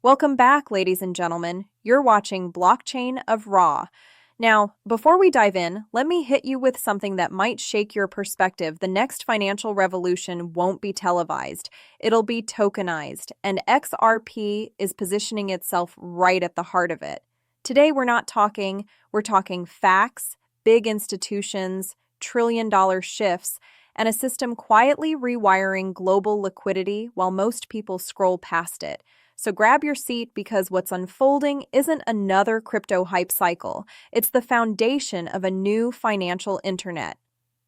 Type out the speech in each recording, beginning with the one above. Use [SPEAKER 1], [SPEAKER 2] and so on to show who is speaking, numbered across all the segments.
[SPEAKER 1] Welcome back, ladies and gentlemen. You're watching Blockchain of Raw. Now, before we dive in, let me hit you with something that might shake your perspective. The next financial revolution won't be televised. It'll be tokenized, and XRP is positioning itself right at the heart of it. Today, we're talking facts, big institutions, trillion-dollar shifts, and a system quietly rewiring global liquidity while most people scroll past it. So grab your seat because what's unfolding isn't another crypto hype cycle. It's the foundation of a new financial internet.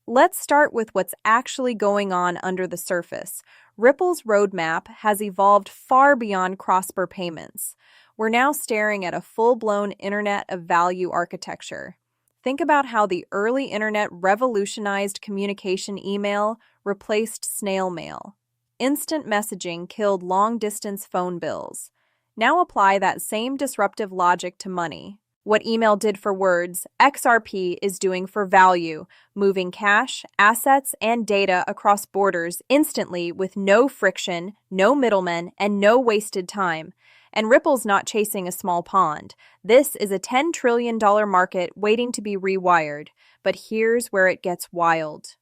[SPEAKER 1] Let's start with what's actually going on under the surface. Ripple's roadmap has evolved far beyond cross-border payments. We're now staring at a full-blown Internet of Value architecture. Think about how the early internet revolutionized communication. Email replaced snail mail. Instant messaging killed long-distance phone bills. Now apply that same disruptive logic to money. What email did for words, XRP is doing for value, moving cash, assets, and data across borders instantly with no friction, no middlemen, and no wasted time. And Ripple's not chasing a small pond. This is a $10 trillion market waiting to be rewired. But here's where it gets wild.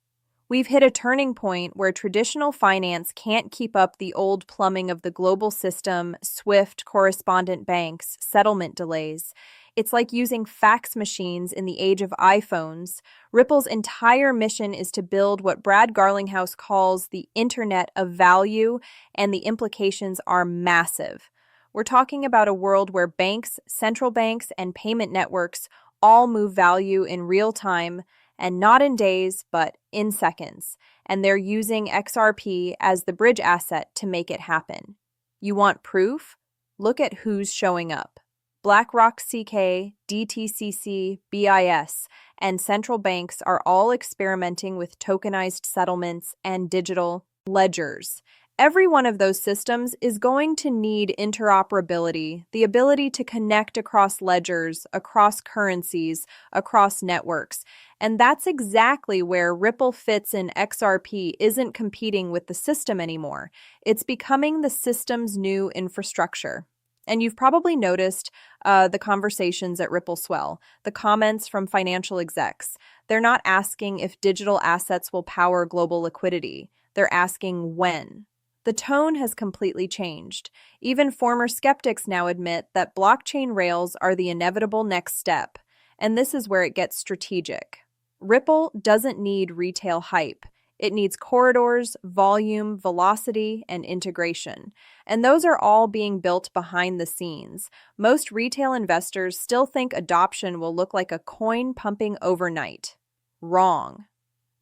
[SPEAKER 1] We've hit a turning point where traditional finance can't keep up the old plumbing of the global system, SWIFT, correspondent banks, settlement delays. It's like using fax machines in the age of iPhones. Ripple's entire mission is to build what Brad Garlinghouse calls the Internet of Value, and the implications are massive. We're talking about a world where banks, central banks, and payment networks all move value in real time, and not in days, but in seconds. And they're using XRP as the bridge asset to make it happen. You want proof? Look at who's showing up. BlackRock CK, DTCC, BIS, and central banks are all experimenting with tokenized settlements and digital ledgers. Every one of those systems is going to need interoperability, the ability to connect across ledgers, across currencies, across networks. And that's exactly where Ripple fits in. XRP isn't competing with the system anymore. It's becoming the system's new infrastructure. And you've probably noticed the conversations at Ripple swell, the comments from financial execs. They're not asking if digital assets will power global liquidity. They're asking when. The tone has completely changed. Even former skeptics now admit that blockchain rails are the inevitable next step. And this is where it gets strategic. Ripple doesn't need retail hype. It needs corridors, volume, velocity, and integration. And those are all being built behind the scenes. Most retail investors still think adoption will look like a coin pumping overnight. Wrong.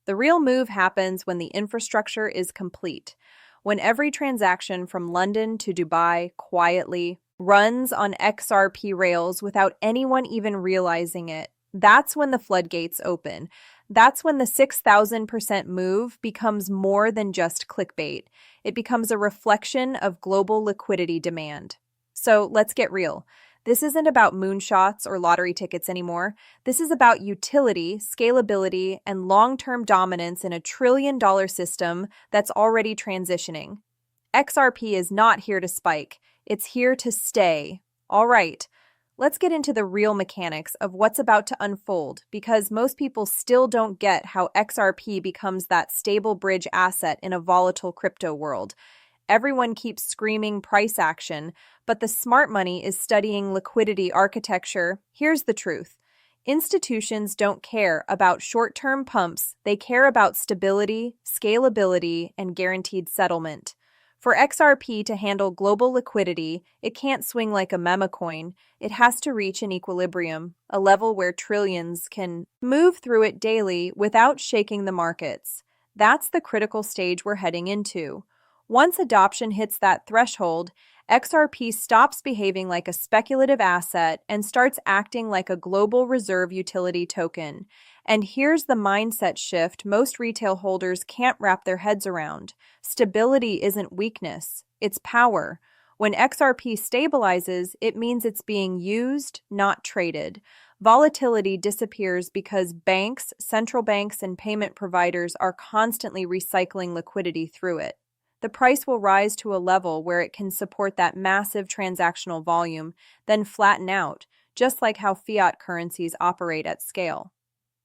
[SPEAKER 1] The real move happens when the infrastructure is complete. When every transaction from London to Dubai quietly runs on XRP rails without anyone even realizing it, that's when the floodgates open. That's when the 6,000% move becomes more than just clickbait. It becomes a reflection of global liquidity demand. So let's get real. This isn't about moonshots or lottery tickets anymore. This is about utility, scalability, and long-term dominance in a trillion-dollar system that's already transitioning. XRP is not here to spike. It's here to stay. All right, let's get into the real mechanics of what's about to unfold, because most people still don't get how XRP becomes that stable bridge asset in a volatile crypto world. Everyone keeps screaming price action, but the smart money is studying liquidity architecture. Here's the truth. Institutions don't care about short-term pumps. They care about stability, scalability, and guaranteed settlement. For XRP to handle global liquidity, it can't swing like a meme coin. It has to reach an equilibrium, a level where trillions can move through it daily without shaking the markets. That's the critical stage we're heading into. Once adoption hits that threshold, XRP stops behaving like a speculative asset and starts acting like a global reserve utility token. And here's the mindset shift most retail holders can't wrap their heads around. Stability isn't weakness, it's power. When XRP stabilizes, it means it's being used, not traded. Volatility disappears because banks, central banks, and payment providers are constantly recycling liquidity through it. The price will rise to a level where it can support that massive transactional volume, then flatten out, just like how fiat currencies operate at scale.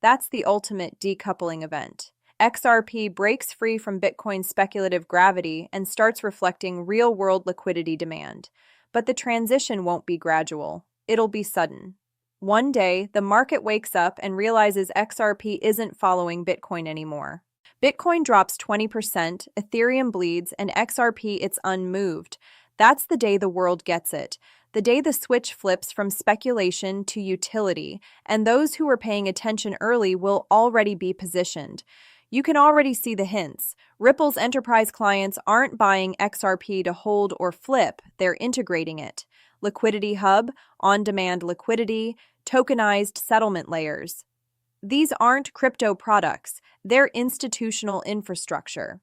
[SPEAKER 1] That's the ultimate decoupling event. XRP breaks free from Bitcoin's speculative gravity and starts reflecting real-world liquidity demand. But the transition won't be gradual. It'll be sudden. One day, the market wakes up and realizes XRP isn't following Bitcoin anymore. Bitcoin drops 20%, Ethereum bleeds, and XRP it's unmoved. That's the day the world gets it. The day the switch flips from speculation to utility, and those who were paying attention early will already be positioned. You can already see the hints. Ripple's enterprise clients aren't buying XRP to hold or flip, they're integrating it. Liquidity hub, on-demand liquidity, tokenized settlement layers. These aren't crypto products, they're institutional infrastructure.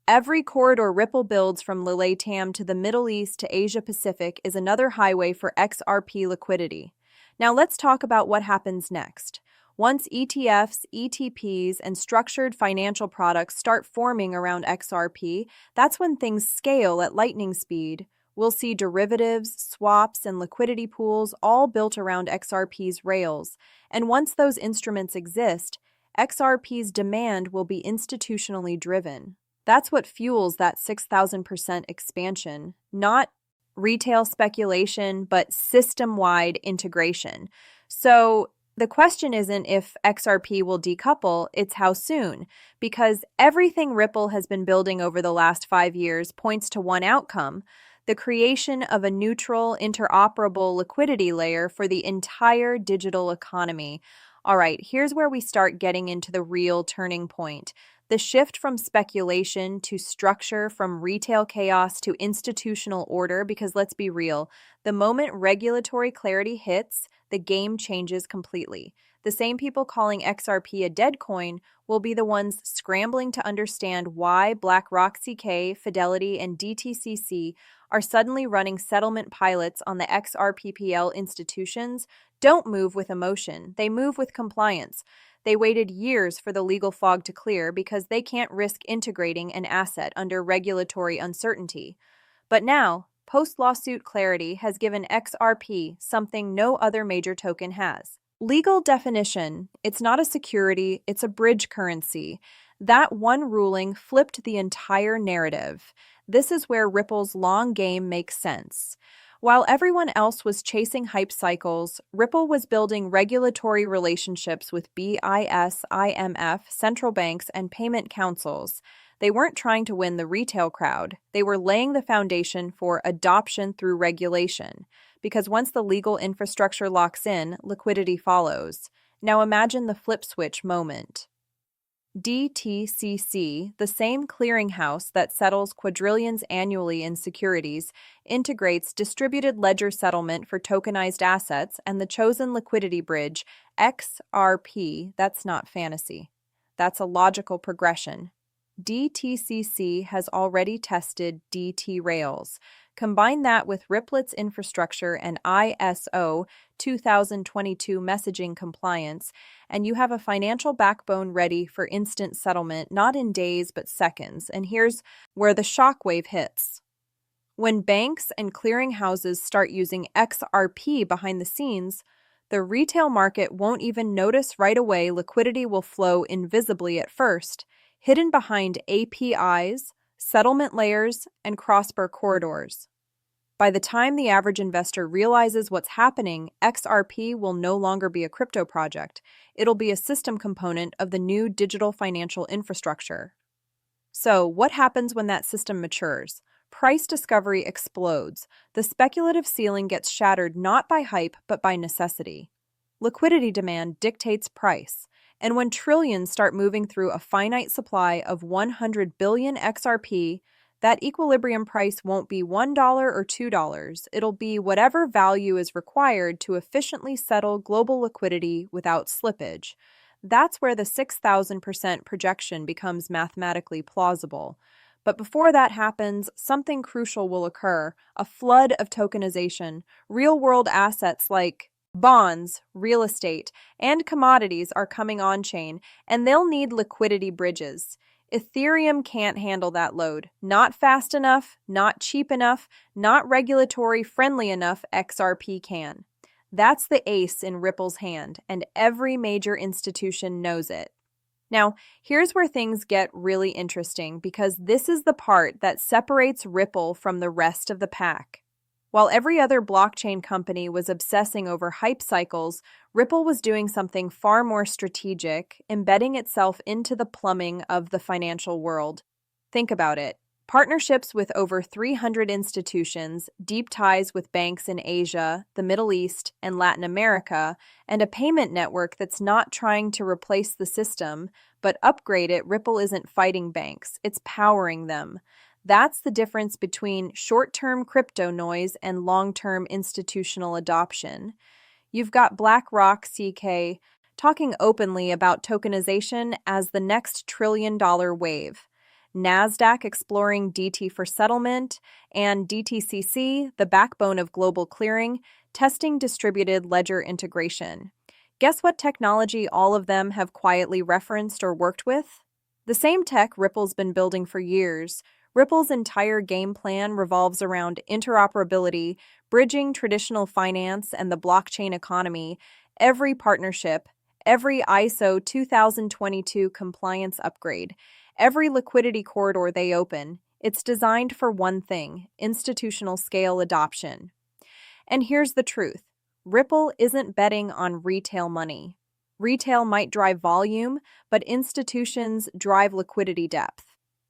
[SPEAKER 1] Every corridor Ripple builds from LATAM to the Middle East to Asia Pacific is another highway for XRP liquidity. Now let's talk about what happens next. Once ETFs, ETPs, and structured financial products start forming around XRP, that's when things scale at lightning speed. We'll see derivatives, swaps, and liquidity pools all built around XRP's rails. And once those instruments exist, XRP's demand will be institutionally driven. That's what fuels that 6,000% expansion, not retail speculation, but system-wide integration. So the question isn't if XRP will decouple, it's how soon, because everything Ripple has been building over the last 5 years points to one outcome: the creation of a neutral, interoperable liquidity layer for the entire digital economy. All right, here's where we start getting into the real turning point. The shift from speculation to structure, from retail chaos to institutional order, because let's be real, the moment regulatory clarity hits, the game changes completely. The same people calling XRP a dead coin will be the ones scrambling to understand why BlackRock, CK, Fidelity, and DTCC are suddenly running settlement pilots on the XRPPL institutions. Don't move with emotion, they move with compliance. They waited years for the legal fog to clear because they can't risk integrating an asset under regulatory uncertainty. But now, post-lawsuit clarity has given XRP something no other major token has. Legal definition: it's not a security, it's a bridge currency. That one ruling flipped the entire narrative. This is where Ripple's long game makes sense. While everyone else was chasing hype cycles, Ripple was building regulatory relationships with BIS, IMF, central banks, and payment councils. They weren't trying to win the retail crowd. They were laying the foundation for adoption through regulation. Because once the legal infrastructure locks in, liquidity follows. Now imagine the flip switch moment. DTCC, the same clearinghouse that settles quadrillions annually in securities, integrates distributed ledger settlement for tokenized assets and the chosen liquidity bridge, XRP. That's not fantasy. That's a logical progression. DTCC has already tested DT Rails. Combine that with Ripple's infrastructure and ISO 2022 messaging compliance, and you have a financial backbone ready for instant settlement, not in days but seconds. And here's where the shockwave hits. When banks and clearinghouses start using XRP behind the scenes, the retail market won't even notice right away. Liquidity will flow invisibly at first, hidden behind APIs, settlement layers, and cross-border corridors. By the time the average investor realizes what's happening, XRP will no longer be a crypto project. It'll be a system component of the new digital financial infrastructure. So, what happens when that system matures? Price discovery explodes. The speculative ceiling gets shattered not by hype, but by necessity. Liquidity demand dictates price. And when trillions start moving through a finite supply of 100 billion XRP, that equilibrium price won't be $1 or $2. It'll be whatever value is required to efficiently settle global liquidity without slippage. That's where the 6,000% projection becomes mathematically plausible. But before that happens, something crucial will occur: a flood of tokenization. Real-world assets like bonds, real estate, and commodities are coming on-chain, and they'll need liquidity bridges. Ethereum can't handle that load. Not fast enough, not cheap enough, not regulatory friendly enough. XRP can. That's the ace in Ripple's hand, and every major institution knows it. Now, here's where things get really interesting because this is the part that separates Ripple from the rest of the pack. While every other blockchain company was obsessing over hype cycles, Ripple was doing something far more strategic, embedding itself into the plumbing of the financial world. Think about it. Partnerships with over 300 institutions, deep ties with banks in Asia, the Middle East, and Latin America, and a payment network that's not trying to replace the system, but upgrade it. Ripple isn't fighting banks, it's powering them. That's the difference between short-term crypto noise and long-term institutional adoption. You've got BlackRock CK talking openly about tokenization as the next trillion-dollar wave. NASDAQ exploring DT for settlement, and DTCC, the backbone of global clearing, testing distributed ledger integration. Guess what technology all of them have quietly referenced or worked with? The same tech Ripple's been building for years. Ripple's entire game plan revolves around interoperability, bridging traditional finance and the blockchain economy. Every partnership, every ISO 2022 compliance upgrade, every liquidity corridor they open, it's designed for one thing: institutional scale adoption. And here's the truth. Ripple isn't betting on retail money. Retail might drive volume, but institutions drive liquidity depth.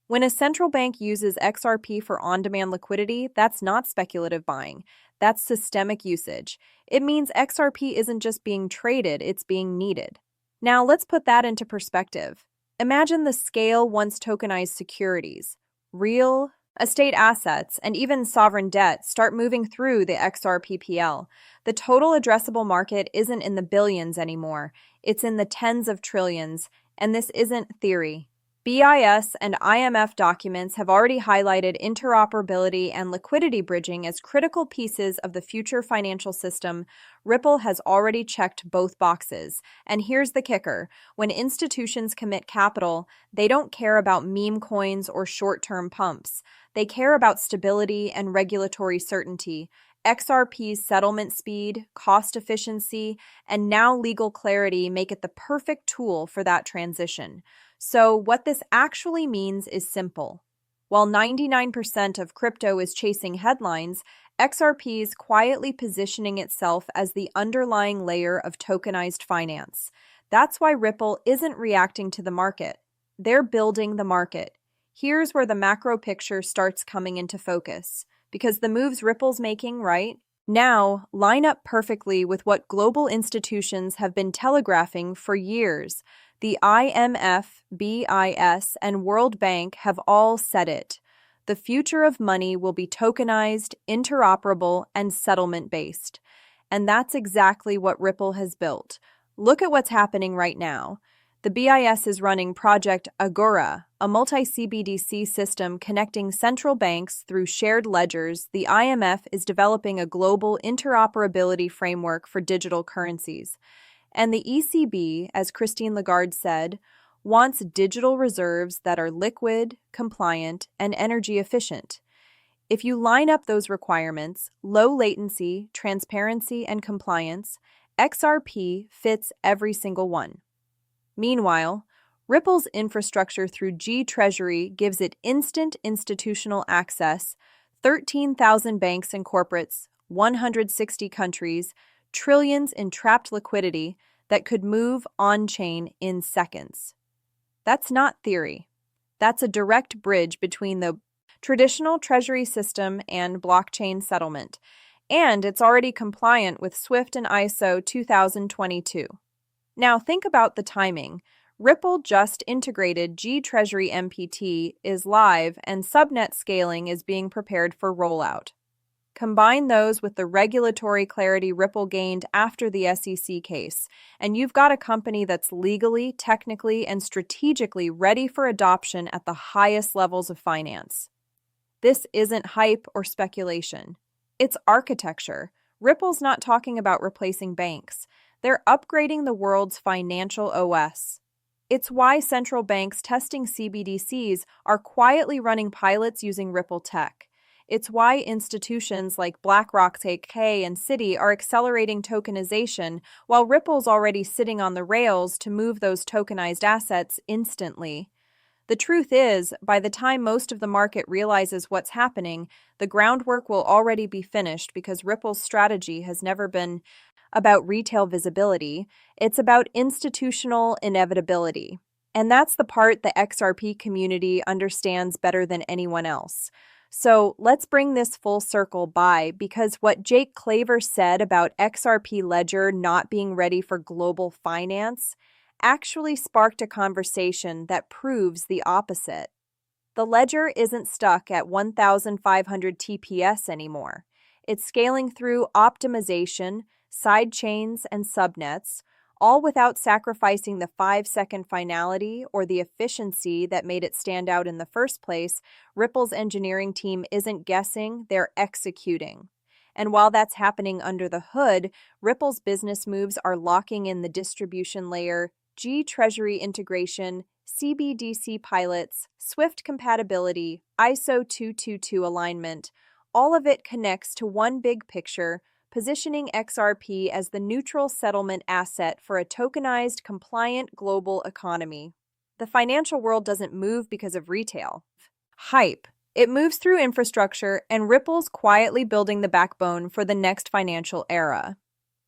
[SPEAKER 1] When a central bank uses XRP for on-demand liquidity, that's not speculative buying. That's systemic usage. It means XRP isn't just being traded, it's being needed. Now, let's put that into perspective. Imagine the scale once tokenized securities, real estate assets, and even sovereign debt start moving through the XRPPL. The total addressable market isn't in the billions anymore. It's in the tens of trillions, and this isn't theory. BIS and IMF documents have already highlighted interoperability and liquidity bridging as critical pieces of the future financial system. Ripple has already checked both boxes. And here's the kicker. When institutions commit capital, they don't care about meme coins or short-term pumps. They care about stability and regulatory certainty. XRP's settlement speed, cost efficiency, and now legal clarity make it the perfect tool for that transition. So what this actually means is simple. While 99% of crypto is chasing headlines, XRP is quietly positioning itself as the underlying layer of tokenized finance. That's why Ripple isn't reacting to the market. They're building the market. Here's where the macro picture starts coming into focus. Because the moves Ripple's making right now line up perfectly with what global institutions have been telegraphing for years. The IMF, BIS, and World Bank have all said it. The future of money will be tokenized, interoperable, and settlement-based. And that's exactly what Ripple has built. Look at what's happening right now. The BIS is running Project Agora, a multi-CBDC system connecting central banks through shared ledgers. The IMF is developing a global interoperability framework for digital currencies. And the ECB, as Christine Lagarde said, wants digital reserves that are liquid, compliant, and energy efficient. If you line up those requirements, low latency, transparency, and compliance, XRP fits every single one. Meanwhile, Ripple's infrastructure through G-Treasury gives it instant institutional access, 13,000 banks and corporates, 160 countries, trillions in trapped liquidity that could move on-chain in seconds. That's not theory. That's a direct bridge between the traditional treasury system and blockchain settlement, and it's already compliant with SWIFT and ISO 2022. Now think about the timing. Ripple just integrated G-Treasury MPT is live and subnet scaling is being prepared for rollout. Combine those with the regulatory clarity Ripple gained after the SEC case, and you've got a company that's legally, technically, and strategically ready for adoption at the highest levels of finance. This isn't hype or speculation. It's architecture. Ripple's not talking about replacing banks. They're upgrading the world's financial OS. It's why central banks testing CBDCs are quietly running pilots using Ripple tech. It's why institutions like BlackRock, AK, and Citi are accelerating tokenization, while Ripple's already sitting on the rails to move those tokenized assets instantly. The truth is, by the time most of the market realizes what's happening, the groundwork will already be finished because Ripple's strategy has never been about retail visibility, it's about institutional inevitability. And that's the part the XRP community understands better than anyone else. So let's bring this full circle by because what Jake Claver said about XRP Ledger not being ready for global finance actually sparked a conversation that proves the opposite. The ledger isn't stuck at 1,500 TPS anymore. It's scaling through optimization, side chains, and subnets, all without sacrificing the 5-second finality or the efficiency that made it stand out in the first place. Ripple's engineering team isn't guessing, they're executing. And while that's happening under the hood, Ripple's business moves are locking in the distribution layer, G-Treasury integration, CBDC pilots, Swift compatibility, ISO 222 alignment. All of it connects to one big picture, positioning XRP as the neutral settlement asset for a tokenized, compliant global economy. The financial world doesn't move because of retail hype. It moves through infrastructure, and Ripple's quietly building the backbone for the next financial era.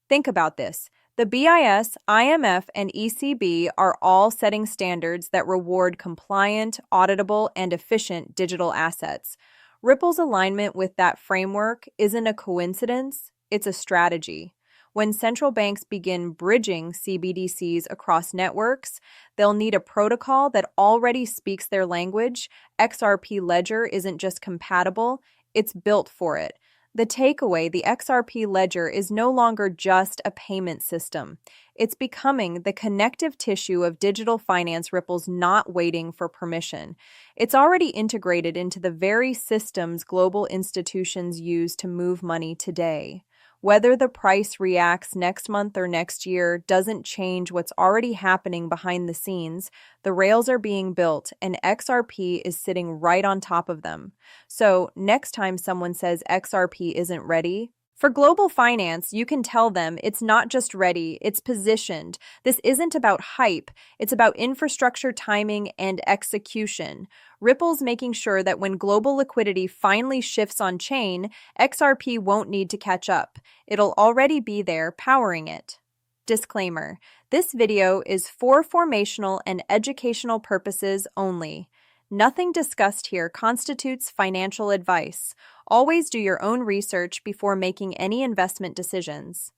[SPEAKER 1] Think about this. The BIS, IMF, and ECB are all setting standards that reward compliant, auditable, and efficient digital assets. Ripple's alignment with that framework isn't a coincidence, it's a strategy. When central banks begin bridging CBDCs across networks, they'll need a protocol that already speaks their language. XRP Ledger isn't just compatible, it's built for it. The takeaway, the XRP Ledger is no longer just a payment system. It's becoming the connective tissue of digital finance. Ripple's not waiting for permission. It's already integrated into the very systems global institutions use to move money today. Whether the price reacts next month or next year doesn't change what's already happening behind the scenes. The rails are being built, and XRP is sitting right on top of them. So, next time someone says XRP isn't ready, for global finance, you can tell them it's not just ready, it's positioned. This isn't about hype, it's about infrastructure, timing, and execution. Ripple's making sure that when global liquidity finally shifts on chain, XRP won't need to catch up. It'll already be there, powering it. Disclaimer: this video is for formational and educational purposes only. Nothing discussed here constitutes financial advice. Always do your own research before making any investment decisions.